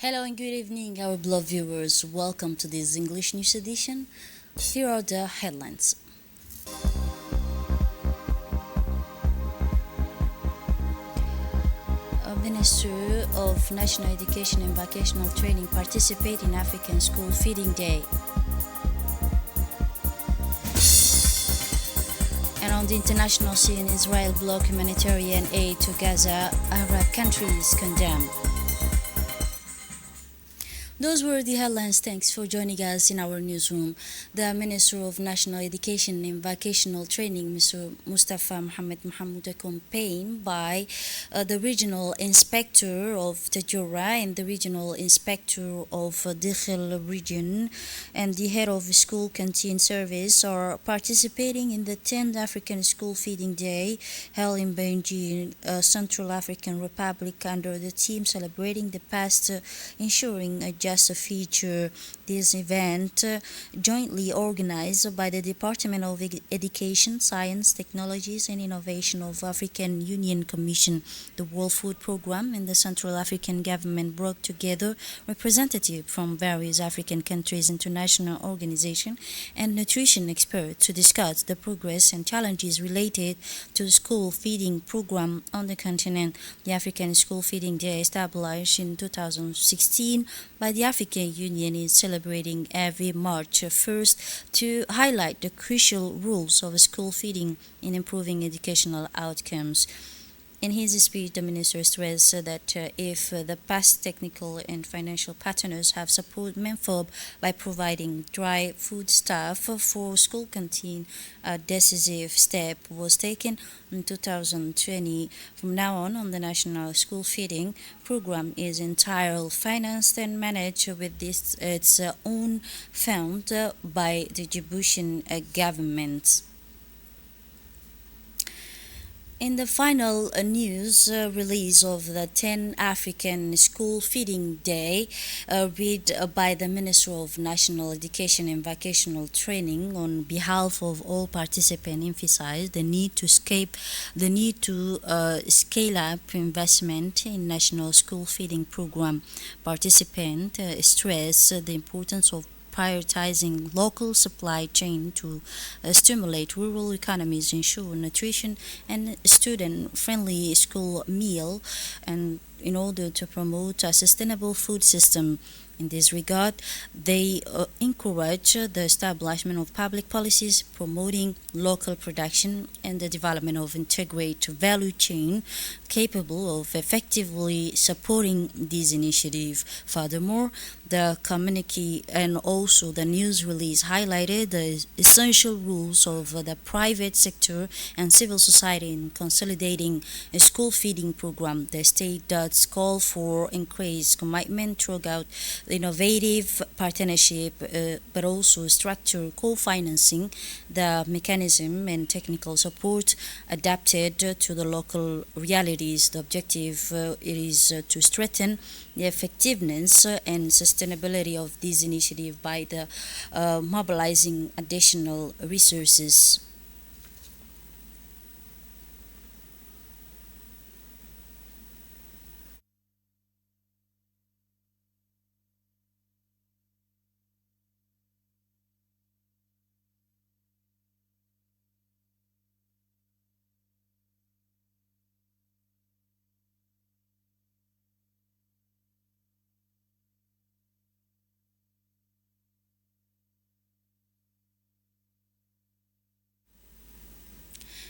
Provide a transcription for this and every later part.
Hello and good evening, our beloved viewers. Welcome to this English news edition. Here are the headlines. Minister of National Education and Vocational Training participate in African School Feeding Day. And on the international scene, Israel block humanitarian aid to Gaza. Arab countries condemn. Those were the headlines. Thanks for joining us in our newsroom. The Minister of National Education and Vocational Training, Mr. Mustafa Mohammed Mahmoud, accompanied by the Regional Inspector of Tajura and the Regional Inspector of Dikhil Region and the Head of School Canteen Service are participating in the 10th African School Feeding Day held in Bangi, Central African Republic under the theme celebrating the past, ensuring a just feature. This event, jointly organized by the Department of Education, Science, Technologies and Innovation of African Union Commission, the World Food Programme and the Central African Government brought together representatives from various African countries, international organizations and nutrition experts to discuss the progress and challenges related to the school feeding program on the continent. The African School Feeding Day, established in 2016 by the African Union, is celebrating every March 1st to highlight the crucial roles of school feeding in improving educational outcomes. In his speech, the minister stressed that if the past technical and financial partners have supported MENFOB by providing dry food stuff for school canteen, a decisive step was taken in 2020. From now on, the National School Feeding Program is entirely financed and managed with its own fund by the Djiboutian government. In the final news release of the 10 African School Feeding Day, read by the Minister of National Education and Vocational Training on behalf of all participants, emphasized the need to scale up investment in national school feeding program. Participants stress the importance of prioritizing local supply chain to stimulate rural economies, ensure nutrition and student-friendly school meal, and in order to promote a sustainable food system. In this regard, they encourage the establishment of public policies promoting local production and the development of integrated value chain capable of effectively supporting this initiative. Furthermore, the communique and also the news release highlighted the essential rules of the private sector and civil society in consolidating a school feeding program. The state does call for increased commitment throughout innovative partnership, but also structured co-financing, the mechanism and technical support adapted to the local realities. The objective is to strengthen the effectiveness and sustainability of this initiative by the mobilizing additional resources.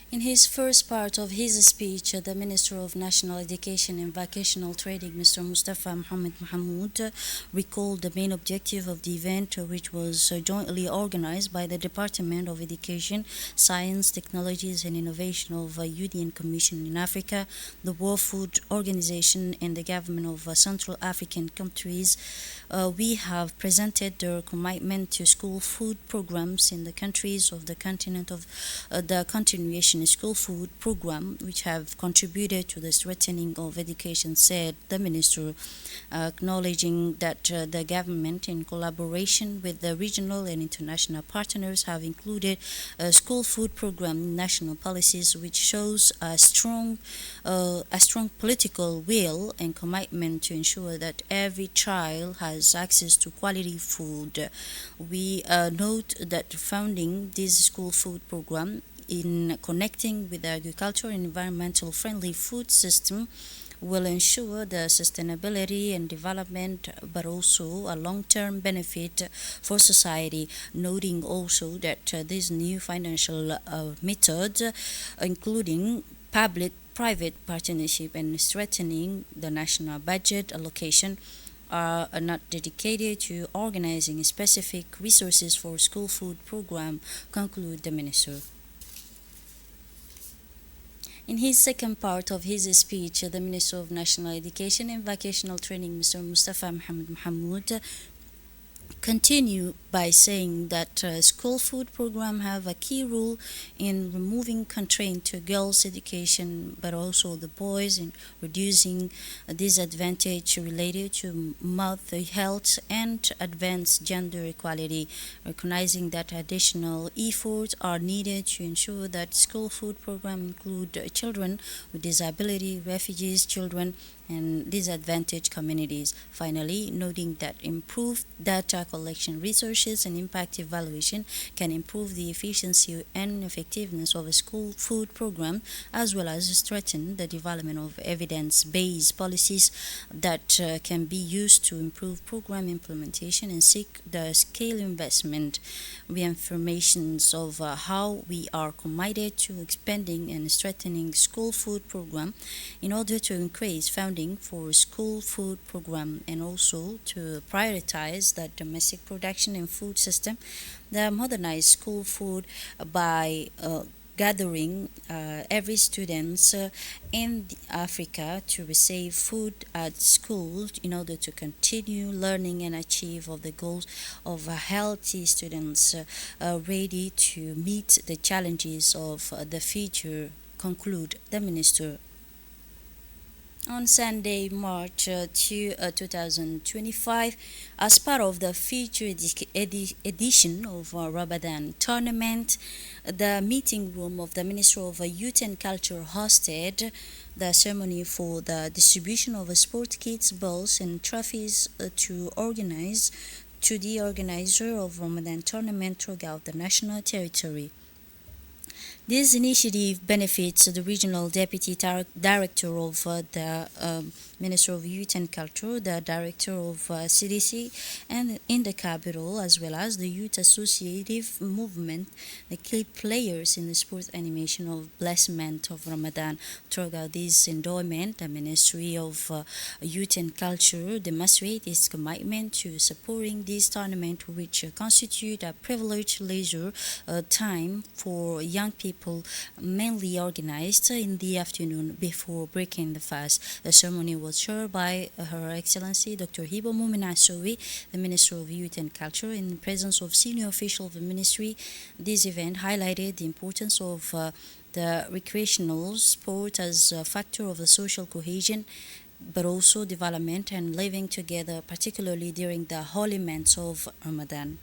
In his first part of his speech, the Minister of National Education and Vocational Training, Mr. Mustafa Mohammed Mahmoud, recalled the main objective of the event, which was jointly organized by the Department of Education, Science, Technologies and Innovation of Union Commission in Africa, the World Food Organization and the government of Central African countries. We have presented their commitment to school food programs in the countries of the continent of the continuation education school food program, which have contributed to the strengthening of education, said the minister, acknowledging that the government, in collaboration with the regional and international partners, have included a school food program in national policies, which shows a strong political will and commitment to ensure that every child has access to quality food. We note that founding this school food program in connecting with the agricultural and environmental friendly food system will ensure the sustainability and development, but also a long-term benefit for society, noting also that this new financial method, including public-private partnership and strengthening the national budget allocation, are not dedicated to organizing specific resources for school food program, conclude the minister. In his second part of his speech, the Minister of National Education and Vocational Training, Mr. Mustafa Mohammed Mohamoud, continue by saying that school food program have a key role in removing constraint to girls' education, but also the boys, in reducing disadvantage related to mouth health and advanced gender equality, recognizing that additional efforts are needed to ensure that school food program include children with disability, refugees, children, and disadvantaged communities. Finally, noting that improved data collection resources and impact evaluation can improve the efficiency and effectiveness of a school food program, as well as strengthen the development of evidence-based policies that can be used to improve program implementation and seek the scale investment. Reaffirmations of how we are committed to expanding and strengthening school food program in order to increase funding for school food program and also to prioritize the domestic production and food system, the modernized school food by gathering every students in Africa to receive food at school in order to continue learning and achieve of the goals of healthy students ready to meet the challenges of the future, conclude the minister. On Sunday, March 2025, as part of the future edition of Ramadan tournament, the meeting room of the Ministry of Youth and Culture hosted the ceremony for the distribution of sport kits, balls, and trophies to the organizer of Ramadan tournament throughout the national territory. This initiative benefits the regional deputy director of the Minister of Youth and Culture, the director of CDC, and in the capital, as well as the youth associative movement, the key players in the sport animation of blessment of Ramadan. Throughout this endowment, the Ministry of Youth and Culture demonstrates its commitment to supporting this tournament, which constitute a privileged leisure time for young people, mainly organized in the afternoon before breaking the fast. The ceremony was chaired by Her Excellency Dr. Hiba Mumina Sowi, the Minister of Youth and Culture, in the presence of senior officials of the ministry. This event highlighted the importance of the recreational sport as a factor of the social cohesion, but also development and living together, particularly during the holy months of Ramadan.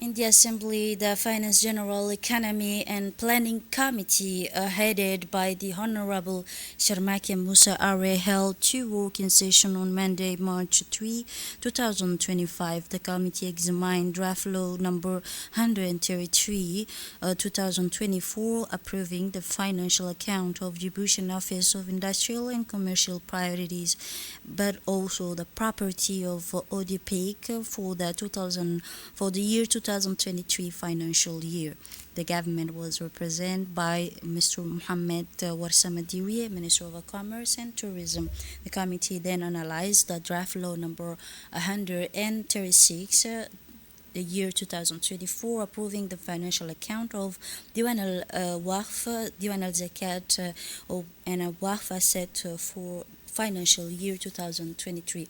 In the Assembly, the Finance General Economy and Planning Committee, headed by the Honorable Sharmaki Musa Are, held two working sessions on Monday, March 3, 2025. The committee examined draft law number 133, 2024, approving the financial account of Djiboutian Office of Industrial and Commercial Priorities, but also the property of ODPIC for the year 2023 financial year. The government was represented by Mr. Mohamed Warsamadiri, Minister of Commerce and Tourism. The committee then analyzed the draft law number 136, the year 2024, approving the financial account of Diwan al-Waqf, Diwan al-Zakat, and a Waqf asset for financial year 2023.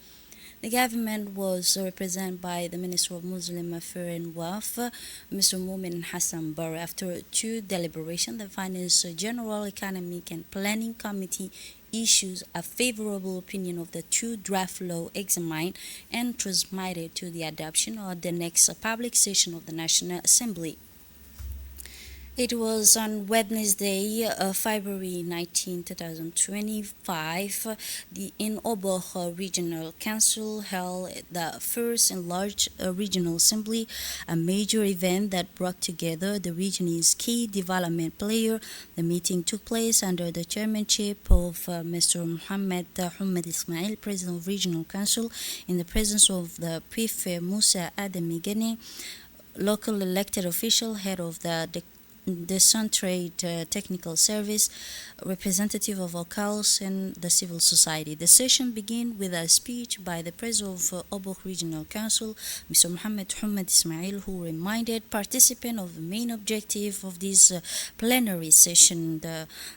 The government was represented by the Minister of Muslim Affairs and Waqf, Mr. Mumin Hassan Bar. After two deliberations, the Finance General Economic and Planning Committee issues a favorable opinion of the two draft law examined and transmitted to the adoption at the next public session of the National Assembly. It was on Wednesday, February 19, 2025, in Oboh Regional Council held the first enlarged regional assembly, a major event that brought together the region's key development player. The meeting took place under the chairmanship of Mr. Mohammed Ahmed Ismail, President of Regional Council, in the presence of the Prefect Musa Adami Gani, local elected official, head of the Suntrade Technical Service, representative of locals and the civil society. The session began with a speech by the President of Oboh Regional Council, Mr. Mohammed Ahmed Ismail, who reminded participants of the main objective of this plenary session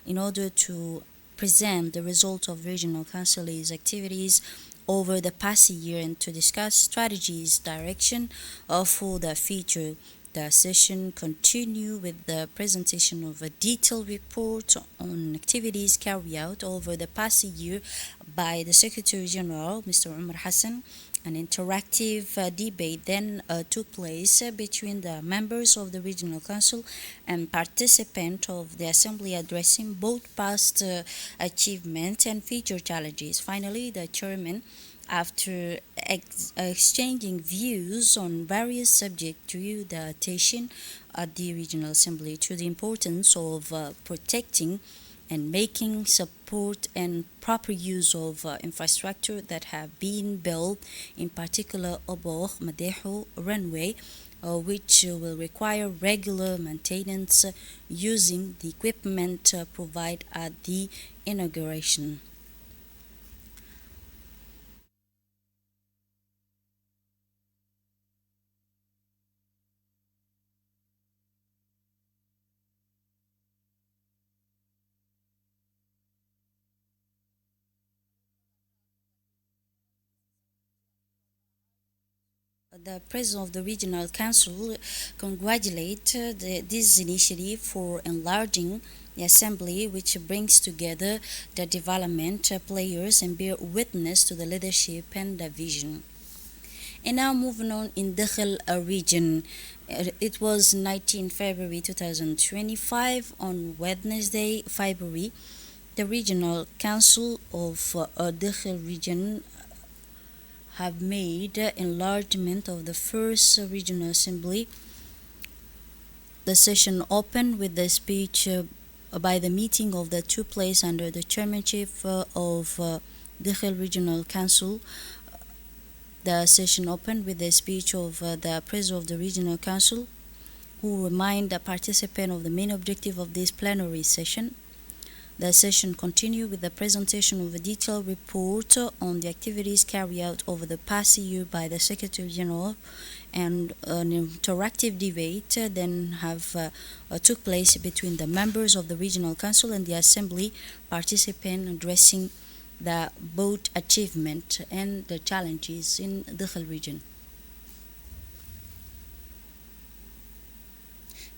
in order to present the results of Regional Council's activities over the past year and to discuss strategies, direction for the future. The session continued with the presentation of a detailed report on activities carried out over the past year by the Secretary General, Mr. Umar Hassan. An interactive debate then took place between the members of the Regional Council and participants of the Assembly, addressing both past achievements and future challenges. Finally, the chairman, after exchanging views on various subjects, drew the attention at the Regional Assembly to the importance of protecting and making support and proper use of infrastructure that have been built, in particular Oboh Madeho runway, which will require regular maintenance using the equipment provided at the inauguration. The President of the Regional Council congratulated this initiative for enlarging the Assembly, which brings together the development players and bear witness to the leadership and the vision. And now moving on in Dakhel region. It was 19 February 2025 on Wednesday, February. The Regional Council of Dakhel region have made enlargement of the first regional assembly. The session opened with the speech by the meeting of the two place under the chairmanship of Dakhel Regional Council. The session opened with the speech of the President of the Regional Council, who remind the participant of the main objective of this plenary session. The session continued with the presentation of a detailed report on the activities carried out over the past year by the Secretary General, and an interactive debate then took place between the members of the Regional Council and the Assembly participants, addressing the both achievement and the challenges in the Dakhel region.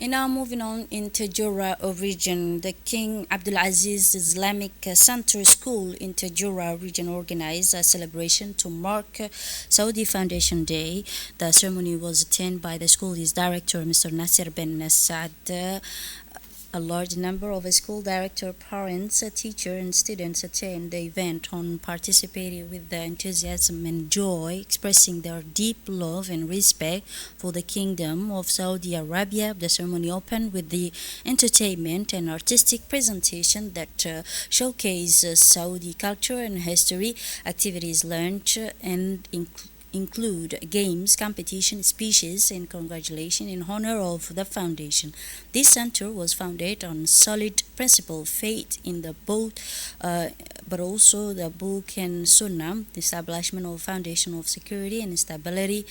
And now moving on in Tajura region, the King Abdulaziz Islamic Center School in Tajura region organized a celebration to mark Saudi Foundation Day. The ceremony was attended by the school's director, Mr. Nasser bin Saad. A large number of school director, parents, teachers, and students attend the event on participating with the enthusiasm and joy, expressing their deep love and respect for the Kingdom of Saudi Arabia. The ceremony opened with the entertainment and artistic presentation that showcase Saudi culture and history. Activities learned and include games, competition, speeches, and congratulations in honor of the foundation. This center was founded on solid principle, faith in the both, but also the Book and Sunnah, the establishment of foundation of security and stability.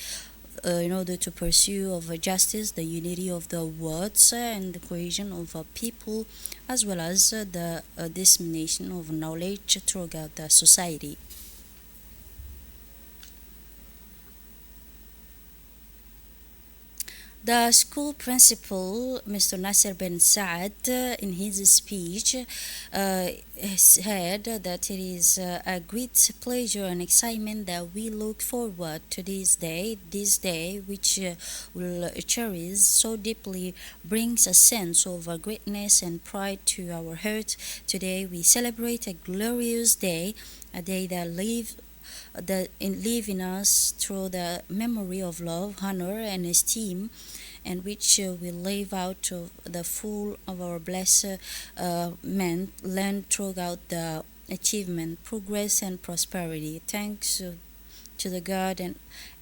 In order to pursue of justice, the unity of the words, and the cohesion of people, as well as the dissemination of knowledge throughout the society. The school principal, Mr. Nasser bin Saad, in his speech, uh, said that it is a great pleasure and excitement that we look forward to this day, which will cherish so deeply, brings a sense of greatness and pride to our hearts. Today, we celebrate a glorious day, a day that live in us through the memory of love, honor, and esteem, and which we live out of the full of our blessed men learned throughout the achievement, progress, and prosperity. Thanks to the God,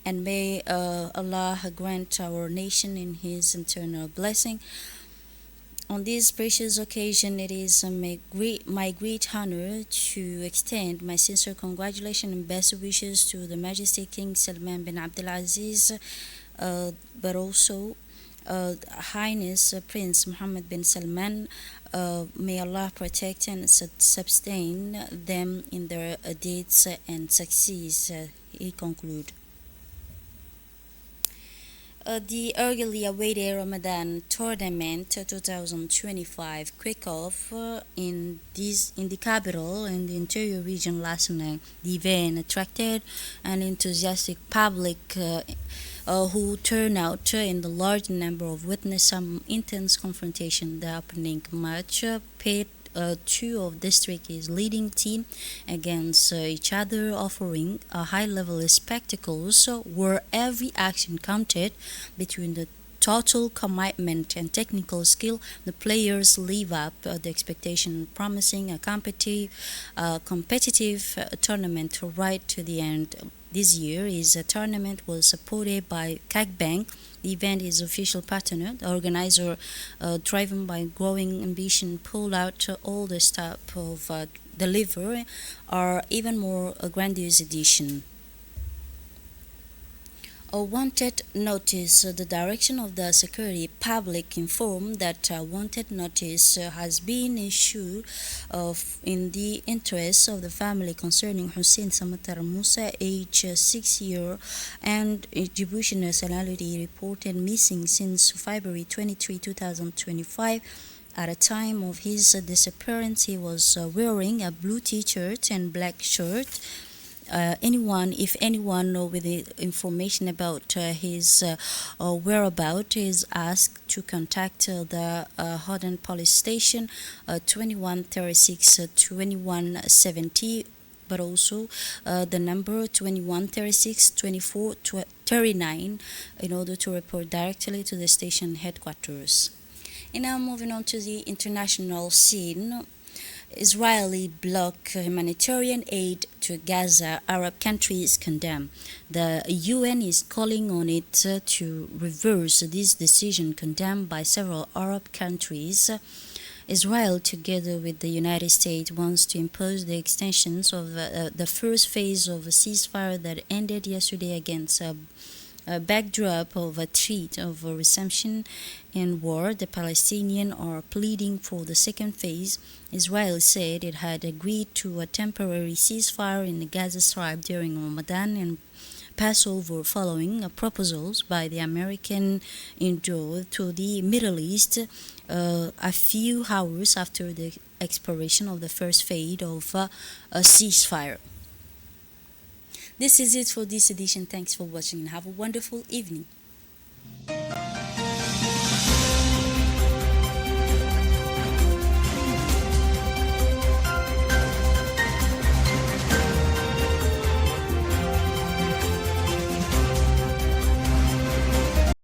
and may Allah grant our nation in His eternal blessing. On this precious occasion, it is my great honor to extend my sincere congratulations and best wishes to the Majesty King Salman bin Abdulaziz, but also Highness Prince Mohammed bin Salman. May Allah protect and sustain them in their deeds and success. He conclude. The eagerly awaited Ramadan tournament 2025 kick off in the capital and the interior region last night. The event attracted an enthusiastic public who turned out in the large number of witness some intense confrontation. The opening match pit two of district's leading team against each other, offering a high-level spectacles where every action counted between the total commitment and technical skill. The players live up the expectation, promising a competitive tournament right to the end. This year is a tournament was supported by CACBank. The event is official partner. The organizer, driven by growing ambition, pulled out all the stuff of deliver or even more grandiose edition. A wanted notice. The direction of the security public informed that a wanted notice has been issued in the interest of the family concerning Hussein Samatar Musa, age 6 year, and Djibouti nationality, reported missing since February 23, 2025. At the time of his disappearance, he was wearing a blue t-shirt and black shirt. If anyone know with the information about his whereabouts is asked to contact the Hodden police station 2136 2170, but also the number 2136 2439 in order to report directly to the station headquarters. And now moving on to the international scene. Israeli block humanitarian aid to Gaza, Arab countries condemn. The UN is calling on it to reverse this decision condemned by several Arab countries. Israel, together with the United States, wants to impose the extensions of the first phase of a ceasefire that ended yesterday against a backdrop of a threat of a resumption in war. The Palestinians are pleading for the second phase. Israel said it had agreed to a temporary ceasefire in the Gaza Strip during Ramadan and Passover, following proposals by the American envoy to the Middle East a few hours after the expiration of the first phase of a ceasefire. This is it for this edition. Thanks for watching and have a wonderful evening.